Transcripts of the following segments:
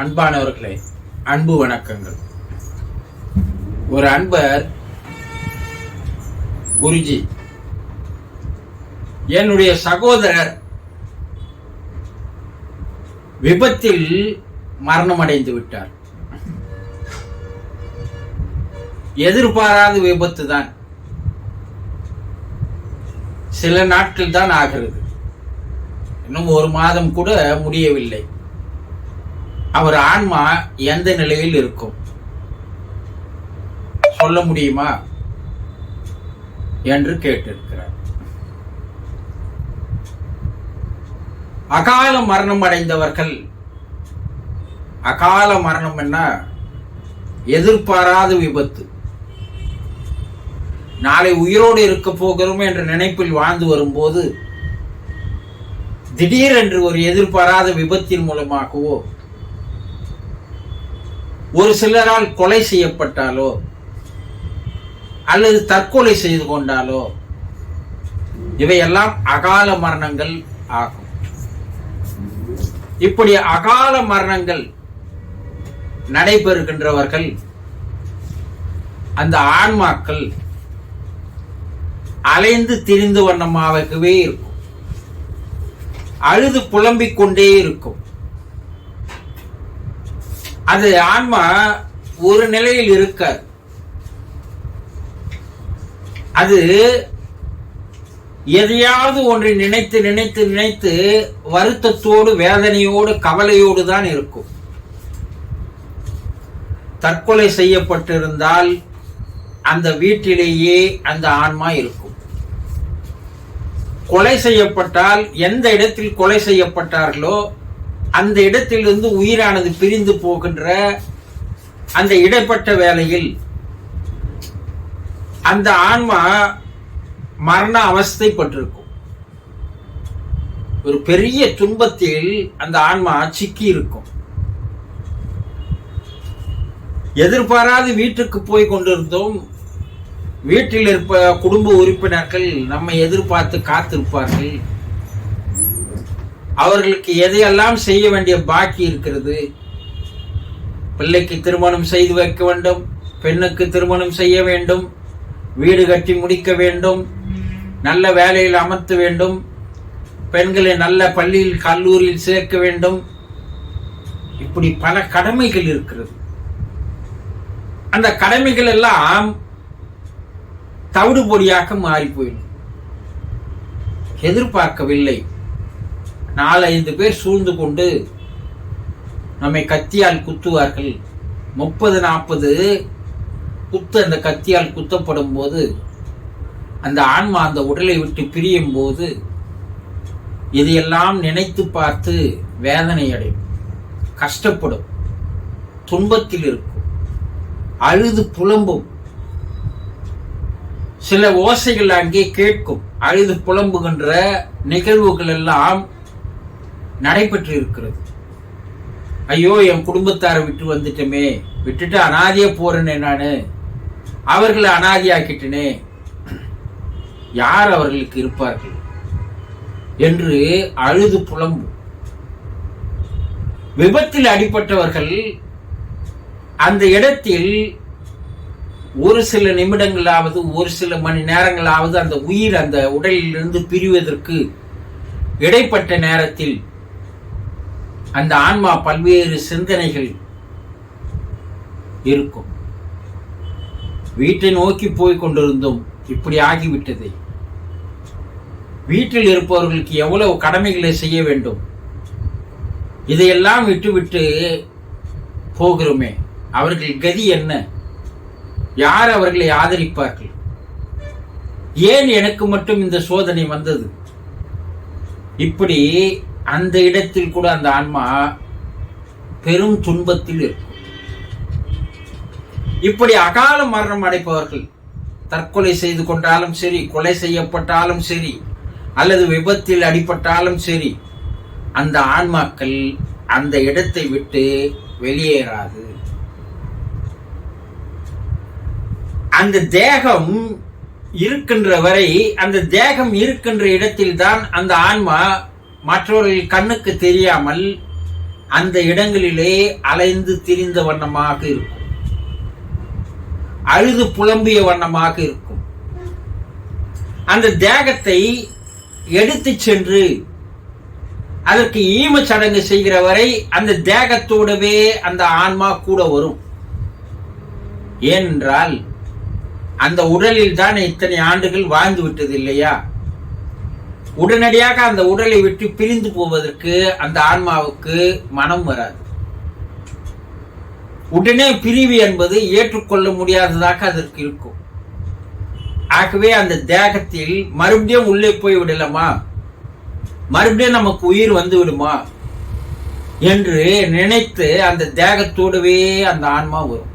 அன்பானவர்களே, அன்பு வணக்கங்கள். ஒரு அன்பர், குருஜி, என்னுடைய சகோதரர் விபத்தில் மரணமடைந்து விட்டார். எதிர்பாராத விபத்து தான். சில நாட்கள் தான் ஆகிறது, இன்னும் ஒரு மாதம் கூட முடியவில்லை. அவர் ஆன்மா எந்த நிலையில் இருக்கும் சொல்ல முடியுமா என்று கேட்டிருக்கிறார். அகால மரணம் அடைந்தவர்கள், அகால மரணம் என்ன, எதிர்பாராத விபத்து. நாளை உயிரோடு இருக்க போகிறோம் என்ற நினைப்பில் வாழ்ந்து வரும்போது திடீரென்று ஒரு எதிர்பாராத விபத்தின் மூலமாகவோ, ஒரு சிலரால் கொலை செய்யப்பட்டாலோ அல்லது தற்கொலை செய்து கொண்டாலோ இவையெல்லாம் அகால மரணங்கள் ஆகும். இப்படி அகால மரணங்கள் நடைபெறுகின்றவர்கள், அந்த ஆன்மாக்கள் அலைந்து திரிந்து வண்ணமாகவே இருக்கும். அழுது புலம்பிக் கொண்டே இருக்கும். அது ஆன்மா ஒரு நிலையில் இருக்காது. அது எதையாவது ஒன்றை நினைத்து நினைத்து நினைத்து வருத்தத்தோடு, வேதனையோடு, கவலையோடு தான் இருக்கும். தற்கொலை செய்யப்பட்டிருந்தால் அந்த வீட்டிலேயே அந்த ஆன்மா இருக்கும். கொலை செய்யப்பட்டால் எந்த இடத்தில் கொலை செய்யப்பட்டார்களோ அந்த இடத்திலிருந்து உயிரானது பிரிந்து போகின்ற அந்த இடைப்பட்ட வேளையில் அந்த ஆன்மா மரண அவஸ்தைப்பட்டிருக்கும். ஒரு பெரிய துன்பத்தில் அந்த ஆன்மா சிக்கி இருக்கும். எதிர்பாராது வீட்டுக்கு போய் கொண்டிருந்தோம். வீட்டில் இருப்ப குடும்ப உறுப்பினர்கள் நம்மை எதிர்பார்த்து காத்திருப்பார்கள். அவர்களுக்கு எதையெல்லாம் செய்ய வேண்டிய பாக்கி இருக்கிறது. பிள்ளைக்கு திருமணம் செய்து வைக்க வேண்டும், பெண்ணுக்கு திருமணம் செய்ய வேண்டும், வீடு கட்டி முடிக்க வேண்டும், நல்ல வேலையில் அமர்த்த வேண்டும், பெண்களை நல்ல பள்ளியில் கல்லூரியில் சேர்க்க வேண்டும். இப்படி பல கடமைகள் இருக்கிறது. அந்த கடமைகள் எல்லாம் தவிடு பொடியாக மாறி போயிடும். எதிர்பார்க்கவில்லை. 4-5 பேர் சூழ்ந்து கொண்டு நம்மை கத்தியால் குத்துவார்கள். 30-40 குத்து அந்த கத்தியால் குத்தப்படும் போது அந்த ஆன்மா அந்த உடலை விட்டு பிரியும் போது இதையெல்லாம் நினைத்து பார்த்து வேதனை அடையும், கஷ்டப்படும், துன்பத்தில் இருக்கும், அழுது புலம்பும். சில ஓசைகள் அங்கே கேட்கும். அழுது புலம்புகின்ற நிகழ்வுகள் எல்லாம் நடைபெற்று இருக்கிறது. ஐயோ, என் குடும்பத்தாரை விட்டு வந்துட்டமே, விட்டுட்டு அனாதியா போறேனே, நானு அவர்களை அனாதியாக்கிட்டனே, யார் அவர்களுக்கு இருப்பார்கள் என்று அழுது புலம்பும். விபத்தில் அடிபட்டவர்கள் அந்த இடத்தில் ஒரு சில நிமிடங்களாவது, ஒரு சில மணி நேரங்களாவது அந்த உயிர் அந்த உடலிலிருந்து பிரிவதற்கு இடைப்பட்ட நேரத்தில் அந்த ஆன்மா பல்வேறு சிந்தனைகள் இருக்கும். வீட்டை நோக்கி போய் கொண்டிருந்தோம், இப்படி ஆகிவிட்டது. வீட்டில் இருப்பவர்களுக்கு எவ்வளவு கடமைகளை செய்ய வேண்டும், இதையெல்லாம் விட்டுவிட்டு போகிறோமே, அவர்கள் கதி என்ன? யார் அவர்களை ஆதரிப்பார்கள்? ஏன் எனக்கு மட்டும் இந்த சோதனை வந்தது? இப்படி அந்த இடத்தில் கூட அந்த ஆன்மா பெரும் துன்பத்தில் இருக்கும். இப்படி அகால மரணம் அடைப்பவர்கள், தற்கொலை செய்து கொண்டாலும் சரி, கொலை செய்யப்பட்டாலும் சரி, அல்லது விபத்தில் அடிபட்டாலும் சரி, அந்த ஆன்மாக்கள் அந்த இடத்தை விட்டு வெளியேறாது. அந்த தேகம் இருக்கின்ற வரை, அந்த தேகம் இருக்கின்ற இடத்தில் தான் அந்த ஆன்மா மற்றவர்கள் கண்ணுக்கு தெரியாமல் அந்த இடங்களிலே அலைந்து திரிந்த வண்ணமாக இருக்கும், அழுது புலம்பிய வண்ணமாக இருக்கும். அந்த தேகத்தை எடுத்து சென்று அதற்கு ஈம சடங்கு செய்கிற வரை அந்த தேகத்தோடவே அந்த ஆன்மா கூட வரும். ஏனென்றால் அந்த உடலில் தான் இத்தனை ஆண்டுகள் வாழ்ந்து விட்டது இல்லையா? உடனடியாக அந்த உடலை விட்டு பிரிந்து போவதற்கு அந்த ஆன்மாவுக்கு மனம் வராது. உடனே பிரிவு என்பது ஏற்றுக்கொள்ள முடியாததாக அதற்கு இருக்கும். ஆகவே அந்த தேகத்தில் மறுபடியும் உள்ளே போய் விடலாமா, மறுபடியும் நமக்கு உயிர் வந்து விடுமா என்று நினைத்து அந்த தேகத்தோடவே அந்த ஆன்மா வரும்.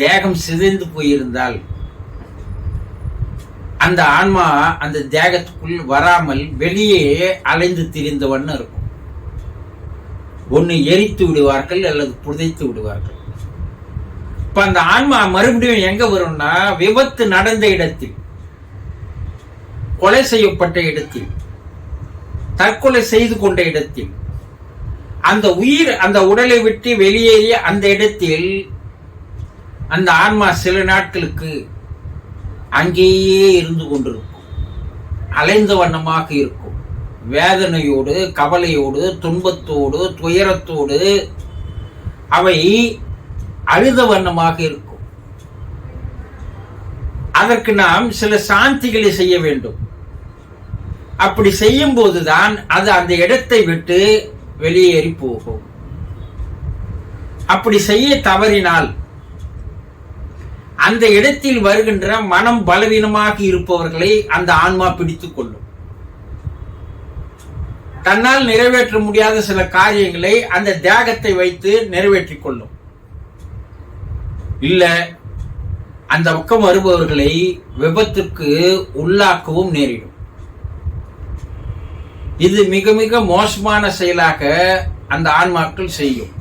தேகம் சிதைந்து போயிருந்தால் அந்த ஆன்மா அந்த தேகத்துக்குள் வராமல் வெளியே அலைந்து திரிந்தவண்ண இருக்கும். ஒன்னு எரித்து விடுவார்கள் அல்லது புதைத்து விடுவார்கள். இப்ப அந்த ஆன்மா மறுபடியும் எங்க வரும்னா, விபத்து நடந்த இடத்தில், கொலை செய்யப்பட்ட இடத்தில், தற்கொலை செய்து கொண்ட இடத்தில், அந்த உயிர் அந்த உடலை விட்டு வெளியேறிய அந்த இடத்தில் அந்த ஆன்மா சில நாட்களுக்கு அங்கேயே இருந்து கொண்டிருக்கும். அலைந்த வண்ணமாக இருக்கும். வேதனையோடு, கவலையோடு, துன்பத்தோடு, துயரத்தோடு அவை அழுத வண்ணமாக இருக்கும். அதற்கு நாம் சில சாந்திகளை செய்ய வேண்டும். அப்படி செய்யும் போதுதான் அது அந்த இடத்தை விட்டு வெளியேறி போகும். அப்படி செய்ய தவறினால் அந்த இடத்தில் வருகின்ற மனம் பலவீனமாக இருப்பவர்களை அந்த ஆன்மா பிடித்துக் கொள்ளும். தன்னால் நிறைவேற்ற முடியாத சில காரியங்களை அந்த தியாகத்தை வைத்து நிறைவேற்றிக் கொள்ளும். இல்ல, அந்த பக்கம் வருபவர்களை விபத்திற்கு உள்ளாக்கவும் நேரிடும். இது மிக மிக மோசமான செயலாக அந்த ஆன்மாக்கள் செய்யும்.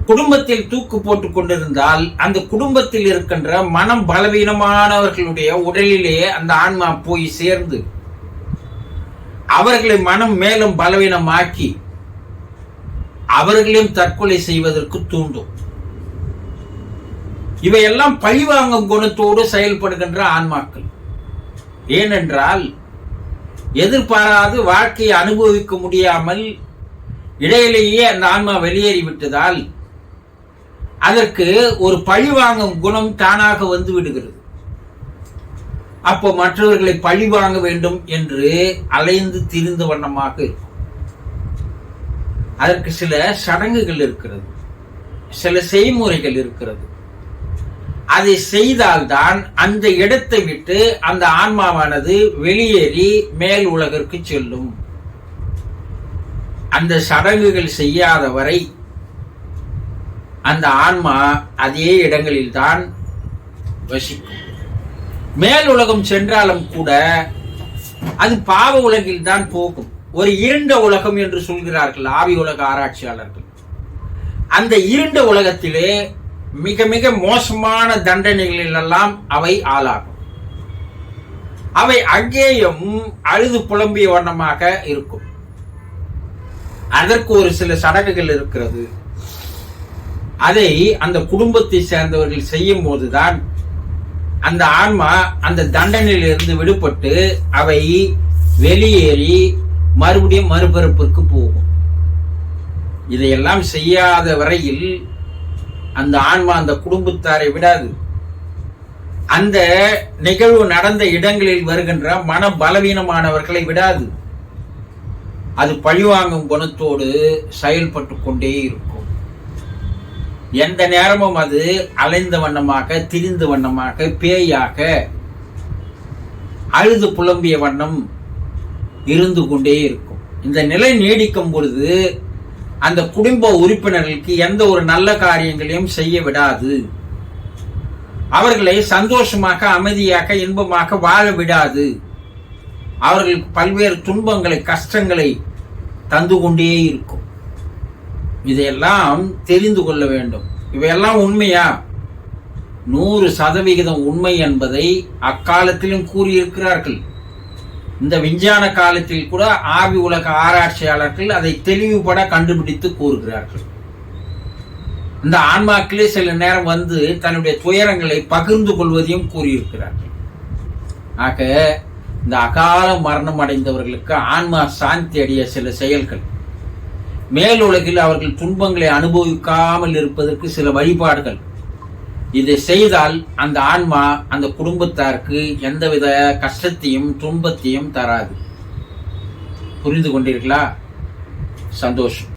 குடும்பத்தில் தூக்கு போட்டுக் கொண்டிருந்தால் அந்த குடும்பத்தில் இருக்கின்ற மனம் பலவீனமானவர்களுடைய உடலிலே அந்த ஆன்மா போய் சேர்ந்து அவர்களை மனம் மேலும் பலவீனமாக்கி அவர்களையும் தற்கொலை செய்வதற்கு தூண்டும். இவையெல்லாம் பழிவாங்கும் குணத்தோடு செயல்படுகின்ற ஆன்மாக்கள். ஏனென்றால் எதிர்பாராது வாழ்க்கையை அனுபவிக்க முடியாமல் இடையிலேயே அந்த ஆன்மா வெளியேறிவிட்டதால் அதற்கு ஒரு பழிவாங்கும் குணம் தானாக வந்து விடுகிறது. அப்போ மற்றவர்களை பழி வாங்க வேண்டும் என்று அலைந்து திரிந்த வண்ணமாக இருக்கும். அதற்கு சில சடங்குகள் இருக்கிறது, சில செய்முறைகள் இருக்கிறது. அதை செய்தால்தான் அந்த இடத்தை விட்டு அந்த ஆன்மாவானது வெளியேறி மேல் உலகிற்கு செல்லும். அந்த சடங்குகள் செய்யாத வரை அந்த ஆன்மா அதே இடங்களில் தான் வசிக்கும். மேல் உலகம் சென்றாலும் கூட அது பாவ உலகில் தான் போகும். ஒரு இருண்ட உலகம் என்று சொல்கிறார்கள் ஆவி உலக ஆராய்ச்சியாளர்கள். அந்த இருண்ட உலகத்திலே மிக மிக மோசமான தண்டனைகளில் எல்லாம் அவை ஆளாகும். அவை அங்கேயும் அழுது புலம்பிய வண்ணமாக இருக்கும். அதற்கு ஒரு சில சடங்குகள் இருக்கிறது. அதை அந்த குடும்பத்தை சேர்ந்தவர்கள் செய்யும் போதுதான் அந்த ஆன்மா அந்த தண்டனையிலிருந்து விடுபட்டு அவை வெளியேறி மறுபடியும் மறுபிறப்பிற்கு போகும். இதையெல்லாம் செய்யாத வரையில் அந்த ஆன்மா அந்த குடும்பத்தாரை விடாது. அந்த நிகழ்வு நடந்த இடங்களில் வருகின்ற மன பலவீனமானவர்களை விடாது. அது பழிவாங்கும் குணத்தோடு செயல்பட்டு கொண்டே இருக்கும். எந்த நேரமும் அது அலைந்த வண்ணமாக, திரிந்த வண்ணமாக, பேயாக அழுது புலம்பிய வண்ணம் இருந்து கொண்டே இருக்கும். இந்த நிலை நீடிக்கும் பொழுது அந்த குடும்ப உறுப்பினர்களுக்கு எந்த ஒரு நல்ல காரியங்களையும் செய்ய விடாது. அவர்களை சந்தோஷமாக, அமைதியாக, இன்பமாக வாழ விடாது. அவர்களுக்கு பல்வேறு துன்பங்களை, கஷ்டங்களை தந்து கொண்டே இருக்கும். இதையெல்லாம் தெரிந்து கொள்ள வேண்டும். இவையெல்லாம் உண்மையா? 100% உண்மை என்பதை அக்காலத்திலும் கூறியிருக்கிறார்கள். இந்த விஞ்ஞான காலத்தில் கூட ஆவி உலக ஆராய்ச்சியாளர்கள் அதை தெளிவுபட கண்டுபிடித்து கூறுகிறார்கள். இந்த ஆன்மாக்களே சில நேரம் வந்து தன்னுடைய துயரங்களை பகிர்ந்து கொள்வதையும் கூறியிருக்கிறார்கள். ஆக இந்த அகால மரணம் அடைந்தவர்களுக்கு ஆன்மா சாந்தி அடைய சில செயல்கள், மேலுலகில் அவர்கள் துன்பங்களை அனுபவிக்காமல் இருப்பதற்கு சில வழிபாடுகள், இதை செய்தால் அந்த ஆன்மா அந்த குடும்பத்தாருக்கு எந்தவித கஷ்டத்தையும் துன்பத்தையும் தராது. புரிந்து கொண்டீர்களா? சந்தோஷம்.